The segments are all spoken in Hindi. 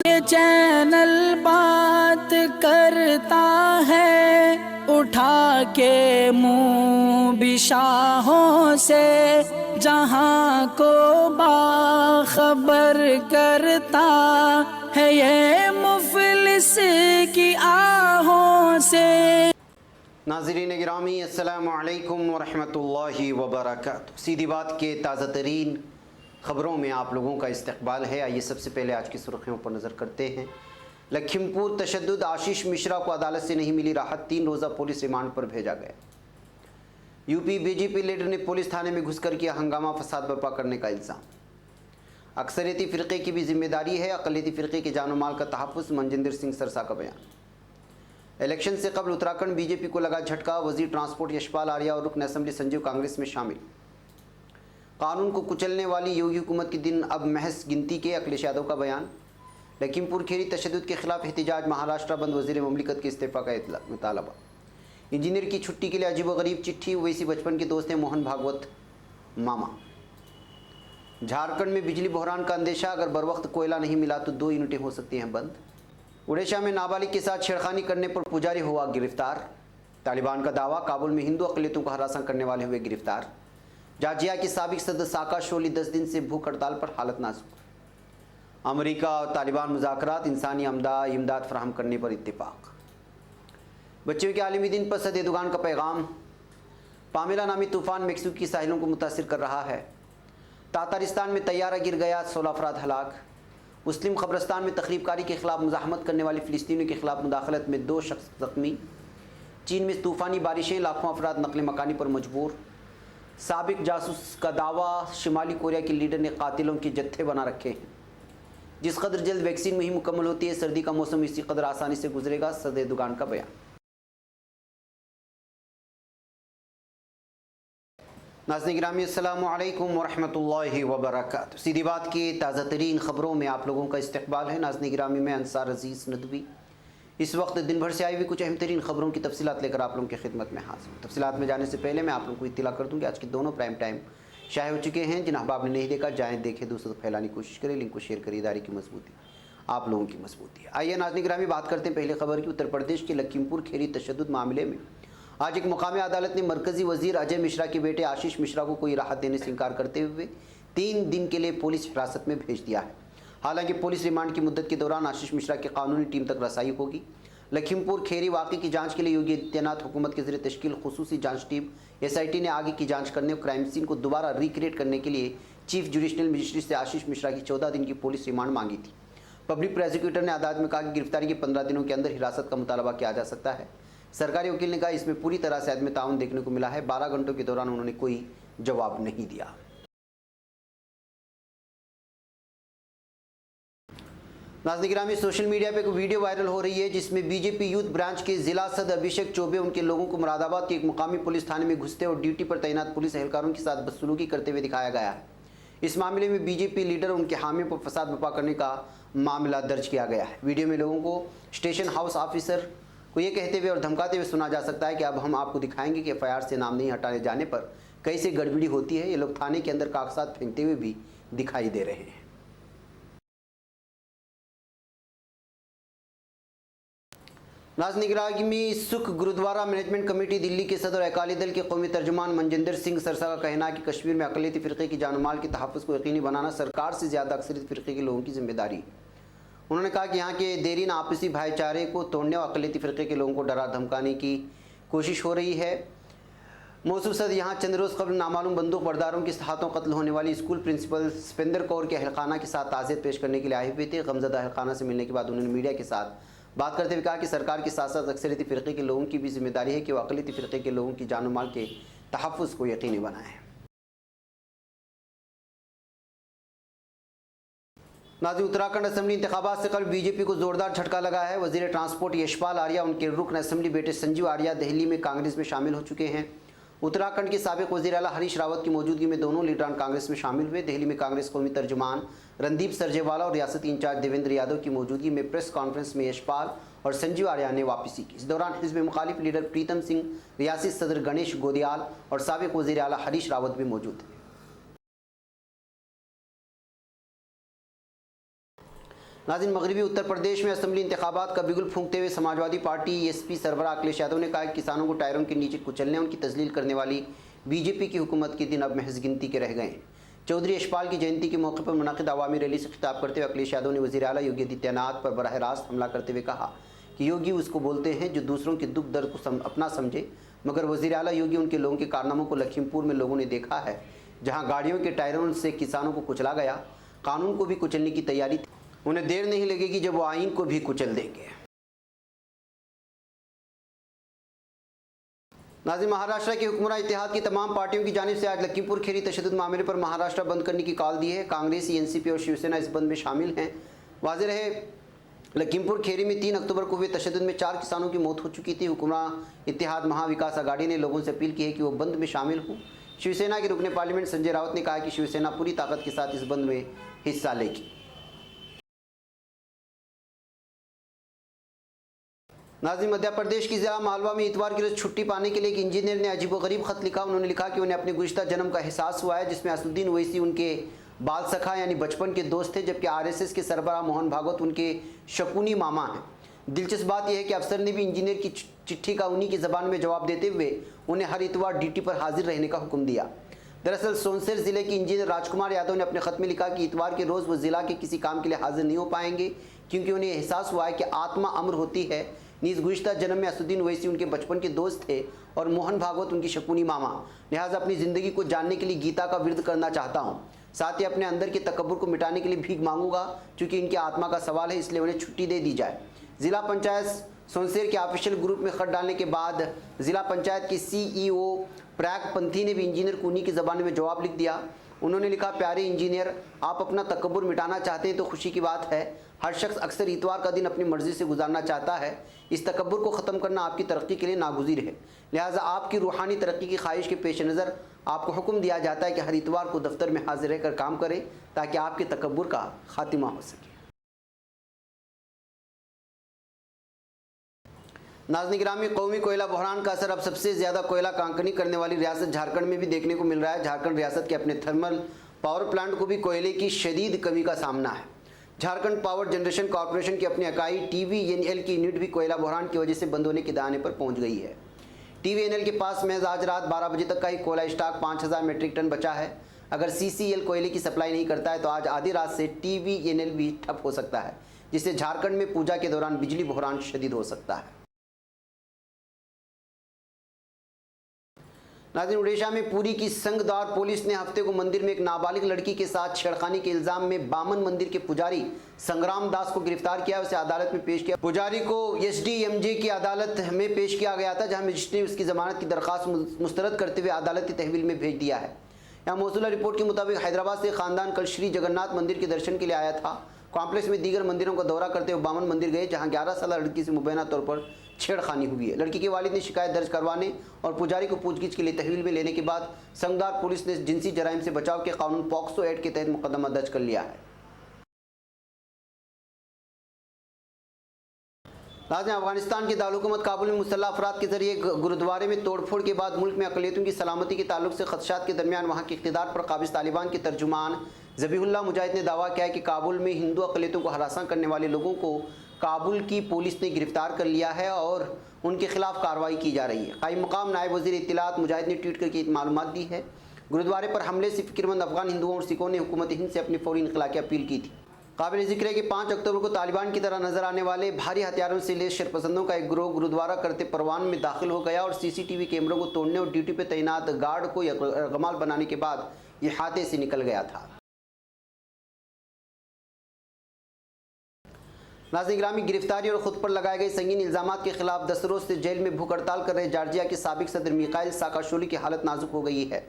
ये चैनल बात करता है उठा के मुंह बिशाहों से, जहां को बाखबर करता है ये मुफलिस की आहों से। नाज़रीन गिरामी, अस्सलामु अलैकुम वरहमतुल्लाहि वबरकातुहू। सीधी बात के ताज़ा तरीन ख़बरों में आप लोगों का इस्तकबाल है। आइए सबसे पहले आज की सुर्खियों पर नज़र करते हैं। लखीमपुर तशद्दुद, आशीष मिश्रा को अदालत से नहीं मिली राहत, 3 रोज़ा पुलिस रिमांड पर भेजा गया। यूपी बीजेपी लीडर ने पुलिस थाने में घुसकर किया हंगामा, फसाद बर्पा करने का इल्ज़ाम। अक्सरियती फ़िरक़े की भी जिम्मेदारी है, अक़लियती फ़िरक़े के जान माल का तहफ़्फ़ुज़, मनजिंदर सिंह सरसा का बयान। इलेक्शन से कबल उत्तराखंड बीजेपी को लगा झटका, वज़ीर ट्रांसपोर्ट यशपाल आर्या और रुकन असम्बली संजीव कांग्रेस में शामिल। कानून को कुचलने वाली योगी हुकूमत के दिन अब महज गिनती के, अखिलेश यादव का बयान। लखीमपुर खीरी तशद्दुद के खिलाफ एहतिजाज, महाराष्ट्र बंद, वज़ीर मुमलिकत के इस्तीफ़ा का मुतालबा। इंजीनियर की छुट्टी के लिए अजीब व गरीब चिट्ठी, वैसी बचपन के दोस्त हैं मोहन भागवत मामा। झारखंड में बिजली बहरान का अंदेशा, अगर बर वक्त कोयला नहीं मिला तो 2 यूनिटें हो सकती हैं बंद। उड़ीसा में नाबालिग के साथ छेड़खानी करने पर पुजारी हुआ गिरफ्तार। तालिबान का दावा, काबुल में हिंदू अक़लियतों को हरासा करने वाले हुए गिरफ्तार। जॉर्जिया की साबिक सदर साकाशोली 10 दिन से भूख हड़ताल पर, हालत नाजुक। अमेरिका और तालिबान मुज़ाकरात, इंसानी इमदाद फराहम करने पर इत्तेफाक। बच्चों के आलमी दिन पर सद दुगान का पैगाम। पामेला नामी तूफ़ान मेक्सिको की साहिलों को मुतासिर कर रहा है। तातारिस्तान में तैयारा गिर गया, 16 अफराद हलाक। मुस्लिम क़ब्रिस्तान में तखरीबकारी के खिलाफ मुज़ाहमत करने वाले फ़िलिस्तीनियों के खिलाफ मुदाखलत में 2 शख्स ज़ख्मी। चीन में तूफ़ानी बारिशें, लाखों अफराद नकल मकानी पर मजबूर। साबिक जासूस का दावा, शिमाली कोरिया के लीडर ने कातिलों के जत्थे बना रखे हैं। जिस कदर जल्द वैक्सीन मुहिम मुकम्मल होती है, सर्दी का मौसम इसी कदर आसानी से गुजरेगा, सदर दुगान का बयान। नाज़रीन गिरामी, अस्सलामु अलैकुम वरहमतुल्लाहि वबरकातुहू। सीधी बात की ताज़ा तरीन ख़बरों में आप लोगों का इस्तकबाल है। नाज़रीन गिरामी, मैं अंसार अजीज़ नदवी इस वक्त दिन भर से आई हुई कुछ अहम तरीन ख़बरों की तफसीलात लेकर आप लोगों की खिदमत में हाजिर हूँ। तफसीलात में जाने से पहले मैं आप लोगों को इत्तला कर दूँ कि आज के दोनों प्राइम टाइम शाये हो चुके हैं। जिन अहबाब ने नहीं देखा, जाएँ देखें, दूसरों को फैलाने की कोशिश करें, लिंक को शेयर करें। इदारे की मजबूती आप लोगों की मजबूती है। आइए नाज़रीन गिरामी, बात करते हैं पहले खबर की। उत्तर प्रदेश के लखीमपुर खीरी तशद्दुद मामले में आज एक मुकामी अदालत ने मरकज़ी वज़ीर अजय मिश्रा के बेटे आशीष मिश्रा को कोई राहत देने से इनकार करते हुए 3 दिन के लिए पुलिस हिरासत में भेज दिया है। हालांकि पुलिस रिमांड की मुद्दत के दौरान आशीष मिश्रा की कानूनी टीम तक रसाई होगी। लखीमपुर खीरी वाक़े की जांच के लिए योगी आदित्यनाथ हुकूमत के ज़रिए तश्कील खुसूसी जांच टीम SIT ने आगे की जांच करने और क्राइम सीन को दोबारा रिक्रिएट करने के लिए चीफ जुडिशनल मजिस्ट्रेट से आशीष मिश्रा की 14 दिन की पुलिस रिमांड मांगी थी। पब्लिक प्रोसिक्यूटर ने अदालत में कहा कि गिरफ्तारी के 15 दिनों के अंदर हिरासत का मुतालबा किया जा सकता है। सरकारी वकील ने कहा इसमें पूरी तरह से अदम ताउन देखने को मिला है। 12 घंटों के दौरान उन्होंने कोई जवाब नहीं दिया। नाज़रीन गिरामी, सोशल मीडिया पे एक वीडियो वायरल हो रही है जिसमें बीजेपी यूथ ब्रांच के जिला सदर अभिषेक चौबे उनके लोगों को मुरादाबाद के एक मुकामी पुलिस थाने में घुसते और ड्यूटी पर तैनात पुलिस एहलकारों के साथ बदसलूकी करते हुए दिखाया गया है। इस मामले में बीजेपी लीडर और उनके हामियों पर फसाद बर्पा करने का मामला दर्ज किया गया है। वीडियो में लोगों को स्टेशन हाउस ऑफिसर को ये कहते हुए और धमकाते हुए सुना जा सकता है कि अब हम आपको दिखाएंगे कि FIR से नाम नहीं हटाने जाने पर कैसे गड़बड़ी होती है। ये लोग थाने के अंदर कागजात फेंकते हुए भी दिखाई दे रहे हैं। नाज़रीन गिरामी, सुख गुरुद्वारा मैनेजमेंट कमेटी दिल्ली के सदर अकाली दल के कौमी तर्जुमान मनजिंदर सिंह सरसा का कहना है कि कश्मीर में अक़लियती फ़िरक़े की जान माल के तहफ़्फ़ुज़ को यकीनी बनाना सरकार से ज़्यादा अक्सरियती फ़िरक़े के लोगों की जिम्मेदारी है। उन्होंने कहा कि यहाँ के देरीन आपसी भाईचारे को तोड़ने और अक़लियती फ़िरक़े के लोगों को डरा धमकाने की कोशिश हो रही है। मौसूफ सद यहाँ चंद रोज़ कबल नामालूम बंदूक बरदारों के हाथों कत्ल होने वाली स्कूल प्रिंसिपल सपेंदर कौर के अहलखाना के साथ ताज़ियत पेश करने के लिए आए हुए थे। गमज़दा अहलखाना से मिलने के बाद उन्होंने मीडिया के साथ बात करते हुए कहा कि सरकार के साथ साथ अक्सरियती फ़िरक़े के लोगों की भी जिम्मेदारी है कि वो अक़लियती फ़िरक़े के लोगों की जान माल के तहफ़्फ़ुज़ को यकीनी बनाएं। नाज़रीन, उत्तराखंड असेंबली इंतखाबात से कल बीजेपी को जोरदार झटका लगा है। वज़ीर ट्रांसपोर्ट यशपाल आर्या, उनके रुकन असेंबली बेटे संजीव आर्या दिल्ली में कांग्रेस में शामिल हो चुके हैं। उत्तराखंड के साबिक वज़ीर आला हरीश रावत की मौजूदगी में दोनों लीडरान कांग्रेस में शामिल हुए। दिल्ली में कांग्रेस कौमी तर्जुमान रणदीप सरजेवाला और रियासती इंचार्ज देवेंद्र यादव की मौजूदगी में प्रेस कॉन्फ्रेंस में यशपाल और संजीव आर्या ने वापसी की। इस दौरान हिज़्ब मुखालिफ लीडर प्रीतम सिंह, रियासी सदर गणेश गोदियाल और साबिक वज़ीर आला हरीश रावत भी मौजूद थे। नाज़रीन, मगरबी उत्तर प्रदेश में असम्बली इंतखाबात का बिगुल फूंकते हुए समाजवादी पार्टी एसपी सरबराह अखिलेश यादव ने कहा कि किसानों को टायरों के नीचे कुचलने, उनकी तजलील करने वाली बीजेपी की हुकूमत के दिन अब महज गिनती के रह गए हैं। चौधरी यशपाल की जयंती के मौके पर मुनाकिद अवामी रैली से खिताब करते हुए अखिलेश यादव ने वज़ीर आला योगी आदित्यनाथ पर बराह रास्त हमला करते हुए कहा कि योगी उसको बोलते हैं जो दूसरों के दुख दर्द को अपना समझे, मगर वज़ीर आला योगी उनके लोगों के कारनामों को लखीमपुर में लोगों ने देखा है, जहाँ गाड़ियों के टायरों से किसानों को कुचला गया। कानून को भी कुचलने की तैयारी थी, उन्हें देर नहीं लगेगी जब वो आइन को भी कुचल देंगे। नाज़रीन, महाराष्ट्र के हुक्मरान इत्तेहाद की तमाम पार्टियों की जानिब से आज लखीमपुर खीरी तशद्दुद मामले पर महाराष्ट्र बंद करने की कॉल दी है। कांग्रेस, एनसीपी और शिवसेना इस बंद में शामिल हैं। वाज़ेह रहे, लखीमपुर खीरी में 3 अक्टूबर को हुए तशद्दुद में 4 किसानों की मौत हो चुकी थी। हुक्मरान इत्तेहाद महाविकास अघाड़ी ने लोगों से अपील की है कि वो बंद में शामिल हों। शिवसेना के रुकने पार्लियामेंट संजय राउत ने कहा कि शिवसेना पूरी ताकत के साथ इस बंद में हिस्सा लेगी। नाज़रीन, मध्य प्रदेश की ज़िला मालवा में इतवार की रोज़ छुट्टी पाने के लिए एक इंजीनियर ने अजीबोगरीब ख़त लिखा। उन्होंने लिखा कि उन्हें अपने गुज़िश्ता जन्म का एहसास हुआ है, जिसमें असदुद्दीन ओवैसी उनके बाल सखा यानी बचपन के दोस्त थे, जबकि आरएसएस के सरबराह मोहन भागवत उनके शकुनी मामा हैं। दिलचस्प बात यह है कि अफसर ने भी इंजीनियर की चिट्ठी का उन्हीं की ज़बान में जवाब देते हुए उन्हें हर इतवार ड्यूटी पर हाजिर रहने का हुक्म दिया। दरअसल सोनसर ज़िले के इंजीनियर राजकुमार यादव ने अपने ख़त में लिखा कि इतवार के रोज़ वो ज़िला के किसी काम के लिए हाजिर नहीं हो पाएंगे, क्योंकि उन्हें एहसास हुआ है कि आत्मा अमर होती है। नीज़ गुज़िश्ता जन्म में असदुद्दीन ओवैसी उनके बचपन के दोस्त थे और मोहन भागवत उनकी शकुनी मामा। लिहाजा अपनी ज़िंदगी को जानने के लिए गीता का विरद करना चाहता हूँ। साथ ही अपने अंदर के तकब्बुर को मिटाने के लिए भीख मांगूंगा, क्योंकि इनकी आत्मा का सवाल है, इसलिए उन्हें छुट्टी दे दी जाए। ज़िला पंचायत सोनसेर के ऑफिशियल ग्रुप में खत डालने के बाद ज़िला पंचायत के सीईओ प्रयाग पंथी ने भी इंजीनियर को उन्हीं की ज़बान में जवाब लिख दिया। उन्होंने लिखा, प्यारे इंजीनियर, आप अपना तकब्बुर मिटाना चाहते हैं तो खुशी की बात है। हर शख्स अक्सर इतवार का दिन अपनी मर्ज़ी से गुजारना चाहता है। इस तकब्बुर को ख़त्म करना आपकी तरक्की के लिए नागुज़ीर है। लिहाजा आपकी रूहानी तरक्की की ख्वाहिश के पेश नज़र आपको हुक्म दिया जाता है कि हर इतवार को दफ्तर में हाजिर रहकर काम करें, ताकि आपके तकब्बुर का खात्मा हो सके। नाज़रीन गिरामी, कौमी कोयला बहरान का असर अब सबसे ज़्यादा कोयला कांकनी करने वाली रियासत झारखंड में भी देखने को मिल रहा है। झारखंड रियासत के अपने थर्मल पावर प्लांट को भी कोयले की शदीद कमी का सामना है। झारखंड पावर जनरेशन कॉरपोरेशन की अपनी इकाई TVNL की यूनिट भी कोयला बहरान की वजह से बंद होने के दायरे पर पहुंच गई है। TVNL के पास महज आज रात 12 बजे तक का ही कोयला स्टॉक 5000 मीट्रिक टन बचा है। अगर CCL कोयले की सप्लाई नहीं करता है तो आज आधी रात से TVNL भी ठप हो सकता है, जिससे झारखंड में पूजा के दौरान बिजली बहरान शदीद हो सकता है। नाज़रीन, उड़ीसा में पुरी की संगदार पुलिस ने हफ्ते को मंदिर में एक नाबालिग लड़की के साथ छेड़खानी के इल्जाम में बामन मंदिर के पुजारी संग्राम दास को गिरफ्तार किया, उसे अदालत में पेश किया। पुजारी को SDMJ की अदालत में पेश किया गया था, जहां मजिस्ट्रेट ने उसकी जमानत की दरख्वास्त मुस्तरद करते हुए अदालती तहवील में भेज दिया है। यहाँ मौसूला रिपोर्ट के मुताबिक हैदराबाद से खानदान कल श्री जगन्नाथ मंदिर के दर्शन के लिए आया था। कॉम्प्लेक्स में दीगर मंदिरों का दौरा करते हुए बामन मंदिर गए, जहां 11 साल लड़की से मुबैना तौर पर छेड़खानी हुई है। लड़की के वालिद ने शिकायत दर्ज करवाने और पुजारी को पूछगिछ के लिए तहवील में लेने के बाद संगदार पुलिस ने जिनसी जराइम से बचाव के कानून पॉक्सो एक्ट के तहत मुकदमा दर्ज कर लिया है। नाज़रीन, अफगानिस्तान के दारुल-हुकूमत काबुल में मुसल्लह अफराद के जरिए गुरुद्वारे में तोड़फोड़ के बाद मुल्क में अक़लियतों की सलामती के ताल्लुक से खदशात के दरमियान वहाँ के इक़्तिदार पर काबिज़ तालिबान के तर्जुमान ज़बीहुल्लाह मुजाहिद ने दावा किया है कि काबुल में हिंदू अक़लियतों को हरासा करने वाले लोगों को काबुल की पुलिस ने गिरफ्तार कर लिया है और उनके खिलाफ कार्रवाई की जा रही है। कायम मकाम नायब वज़ीर इत्तिलात मुजाहिद ने ट्वीट करके मालूमात दी है। गुरुद्वारे पर हमले से फ़िक्रमंद अफगान हिंदुओं और सिखों ने हुकूमत हिंद से अपनी फौरी इनखला की अपील की थी। काबिल ज़िक्र है कि 5 अक्टूबर को तालिबान की तरह नजर आने वाले भारी हथियारों से लैस शरपसंदों का एक गिरोह गुरुद्वारा करते परवान में दाखिल हो गया और CCTV कैमरों को तोड़ने और ड्यूटी पर तैनात गार्ड को यरगमाल बनाने के बाद यह हाथे से निकल गया था। नाज़रीन गिरामी, गिरफ्तारी और खुद पर लगाए गए संगीन इल्ज़ामात के खिलाफ 10 रोज़ से जेल में भूख हड़ताल कर रहे जॉर्जिया के साबिक सदर मिखाइल साकाशोली की हालत नाजुक हो गई है।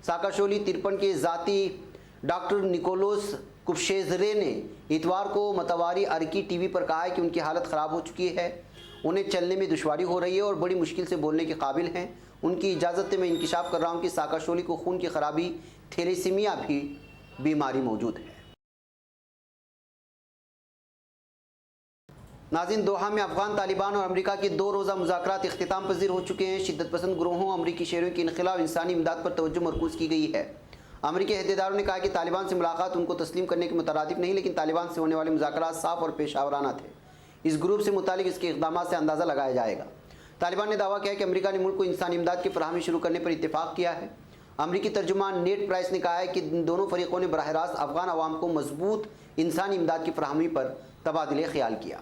साकाशोली 53 के ज़ाती डॉक्टर निकोलोस कुपशेजरे ने इतवार को मतवारी अरकी टीवी पर कहा है कि उनकी हालत ख़राब हो चुकी है, उन्हें चलने में दुश्वारी हो रही है और बड़ी मुश्किल से बोलने के काबिल हैं। उनकी इजाज़त से मैं इंकिशाफ कर रहा हूँ कि साकाशोली को खून की खराबी थैलेसीमिया भी बीमारी मौजूद है। नाज़रीन, दोहा में अफगान तालिबान और अमरीका के 2 रोज़ा मुज़ाकरात इख्तिताम पजीर हो चुके हैं। शिद्दत पसंद ग्रोहों, अमरीकी शहरों के इनखिलाफ इंसानी इमदाद पर तवज्जो मरकूज़ की गई है। अमेरिकी अहदेदारों ने कहा कि तालिबान से मुलाकात उनको तस्लीम करने के मुतरादिफ नहीं, लेकिन तालिबान से होने वाले मुज़ाकरात साफ और पेशावराना थे। इस ग्रुप से मुतालिक इसके इक़दामात से अंदाज़ा लगाया जाएगा। तालिबान ने दावा किया है कि अमेरिका ने मुल्क को इंसानी इमदाद की फराहमी शुरू करने पर इत्तेफाक किया है। अमेरिकी तर्जुमान नेड प्राइस ने कहा है कि दोनों फरीकों ने बराह रास्त अफगान अवाम को मजबूत इंसानी इमदाद की फराहमी पर तबादले ख्याल किया।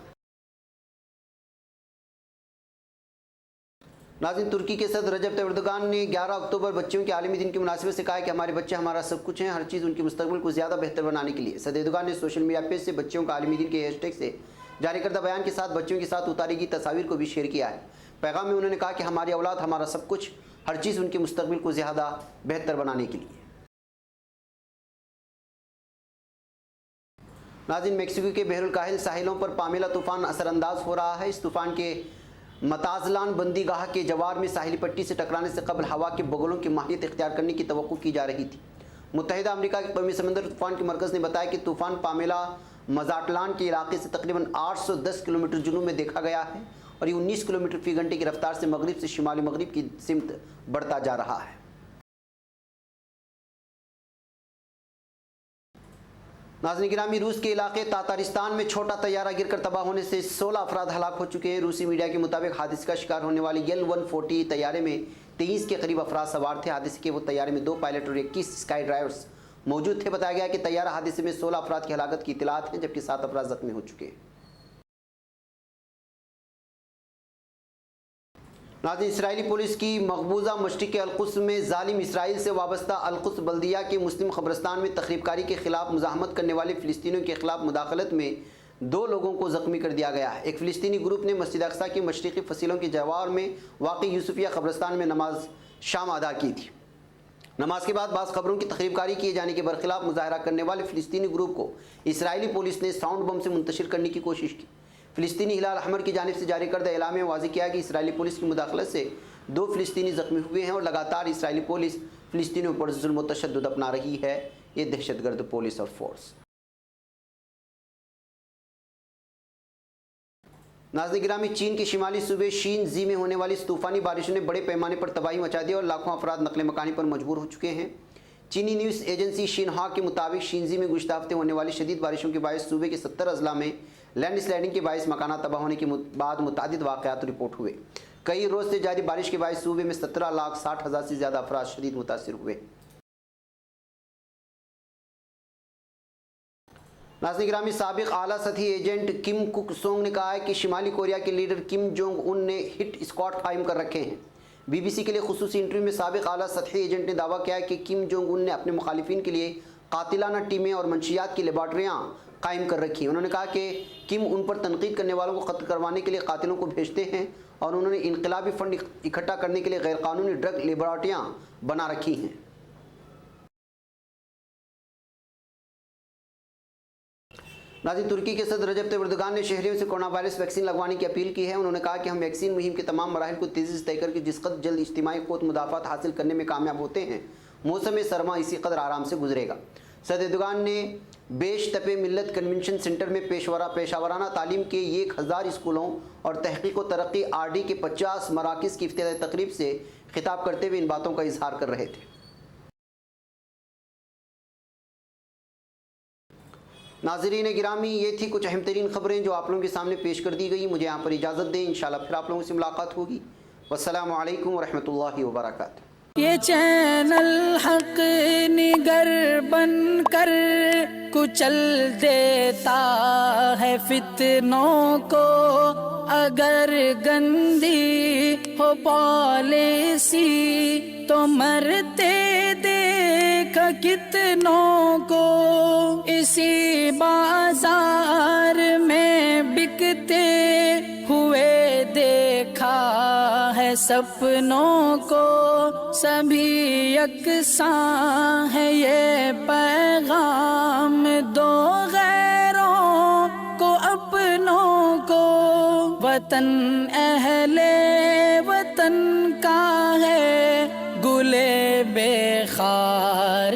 नाज़रीन, तुर्की के सदर रजब तैयब एर्दोगान ने 11 अक्टूबर बच्चों के आलमी दिन की मुनासिबत से कहा है कि हमारे बच्चे हमारा सब कुछ हैं, हर चीज़ उनके मुस्तकबिल को ज़्यादा बेहतर बनाने के लिए। सदर एर्दोगान ने सोशल मीडिया पेज से बच्चों का आलमी दिन के हैशटैग से जारी करदा बयान के साथ बच्चों के साथ उतारी गई तस्वीर को भी शेयर किया है। पैगाम में उन्होंने कहा कि हमारी औलाद हमारा सब कुछ, हर चीज़ उनके मुस्तकबिल को ज़्यादा बेहतर बनाने के लिए। नाज़रीन, मेक्सिको के बहरुल काहिल साहिलों पर पामेला तूफ़ान असरअंदाज हो रहा है। इस तूफ़ान के मताजलान बंदीगाह के जवार में साहिली पट्टी से टकराने से कबल हवा के बगलों की माहियत इख्तियार करने की तवक्को की जा रही थी। मुत्तहिदा अमेरिका के कौमी समंदर तूफ़ान के मरकज़ ने बताया कि तूफ़ान पामेला मजाटलान के इलाके से तकरीबन 810 किलोमीटर जुनूब में देखा गया है और ये 19 किलोमीटर फ़ी घंटे की रफ्तार से मगरिब से शिमाली मगरिब की सिमत बढ़ता जा रहा है। नाज़रीन गिरामी, रूस के इलाके तातारिस्तान में छोटा तैयारा गिरकर तबाह होने से 16 अफराद हलाक हो चुके हैं। रूसी मीडिया के मुताबिक हादसे का शिकार होने वाली L-140 तैयारे में 23 के करीब अफराद सवार थे। हादसे के वो तैयारे में 2 पायलट और 21 स्काई ड्राइवर्स मौजूद थे। बताया गया कि तैयारा हादसे में 16 अफराद की हलाकत की इतलात हैं, जबकि 7 अफराद जख्मी हो चुके हैं। नाज़रीन, इसराइली पुलिस की मकबूजा मशरिक़ अल-कुद्स में जालिम इसराइल से वाबस्ता अल-कुद्स बल्दिया के मुस्लिम ख़बरस्तान में तखरीबकारी के खिलाफ मुज़ाहमत करने वाले फ़िलिस्तीनियों के खिलाफ मुदाखलत में 2 लोगों को ज़ख्मी कर दिया गया है। एक फ़िलिस्तीनी ग्रुप ने मस्जिद अक्सा की मशरिक़ी फसीलों के जवार में वाक़ई यूसुफिया ख़बरस्तान में नमाज शाम अदा की थी। नमाज के बाद बाज़ खबरों की तखरीबकारी किए जाने के बरखिलाफ मुजाहरा करने वाले फ़िलिस्तीनी ग्रुप को इसराइली पुलिस ने साउंड बम से मुंतशिर करने की कोशिश की। फ़िलिस्तीनी हिलाल अहमर की जानिब से जारी करदा एलान में वाज़ेह किया कि इसराइली पुलिस की मुदाखलत से 2 फ़िलिस्तीनी ज़ख्मी हुए हैं और लगातार इसराइली पुलिस फ़िलिस्तीनियों पर जुल्म व तशद्दुद अपना रही है। ये दहशतगर्द पुलिस और फोर्स। नाज़रीन गिरामी, चीन के शिमाली सूबे शीनजी में होने वाली इस तूफ़ानी बारिशों ने बड़े पैमाने पर तबाही मचा दी और लाखों अफराद नकल मकानी पर मजबूर हो चुके हैं। चीनी न्यूज़ एजेंसी शिन्हुआ के मुताबिक शीनजी में गुज़श्ता हफ्ते होने वाली शदीद बारिशों के बायस सूबे के 70 अजला में लैंड स्लाइडिंग के बायस मकाना तबाह होने के बाद मुतादिद वाक़यात रिपोर्ट हुए। कई रोज़ से जारी बारिश के बायस सूबे में 17,60,000 से ज़्यादा अफराद शदीद मुतासिर हुए। नाज़रीन गिरामी, साबिक़ आला सतही एजेंट किम कुक सोंग ने कहा है कि शिमाली कोरिया के लीडर किम जोंग उन ने हिट स्क्वाड कायम कर रखे हैं। BBC के लिए खुसूसी इंटरव्यू में साबिक़ आला सतही एजेंट ने दावा किया है कि किम जोंग उन ने अपने मुखालिफिन के लिए कातिलाना टीमें और मंशियात की लेबॉर्ट्रियाँ कायम कर रखी हैं। उन्होंने कहा कि किम उन पर तनकीद करने वालों को क़त्ल करवाने के लिए कातिलों को भेजते हैं और उन्होंने इनकलाबी फ़ंड इकट्ठा करने के लिए गैरकानूनी ड्रग लेबॉर्ट्रियाँ बना रखी हैं। नाज़रीन, तुर्की के सदर रजब तैयब एर्दोगान ने शहरियों से कोरोना वायरस वैक्सीन लगवाने की अपील की है। उन्होंने कहा कि हम वैक्सीन मुहिम के तमाम मराहिल को तेज़ी से तय करके जिस कदर जल्द इज्तिमाई क़ुव्वत मुदाफ़ात हासिल करने में कामयाब होते हैं, मौसम सरमा इसी कदर आराम से गुजरेगा। सदर एर्दोगान ने बेशतपे मिल्लत कन्वेंशन सेंटर में पेशावराना तालीम के 1000 स्कूलों और तहक़ीक़ व तरक्की RD के 50 मराकिज़ की इफ्तिताही तकरीब से खिताब करते हुए इन बातों का इजहार कर रहे थे। नाज़रीन गिरामी, ये थी कुछ अहम तरीन ख़बरें जो आप लोगों के सामने पेश कर दी गई। मुझे यहाँ पर इजाज़त दें, इंशाल्लाह फिर आप लोगों से मुलाकात होगी। वस्सलामु अलैकुम वरहमतुल्लाहि वबरकातुहू। ये चैनल हक निगर बन कर कुचल देता है फितनों को, अगर गंदी हो पॉलिसी तो मरते देख कितनों को। इसी बाजार में बिकते हुए देखा है सपनों को, सभी यकसां है ये पैगाम दो गैरों को अपनों को। वतन अहले वतन का है गुले बेखार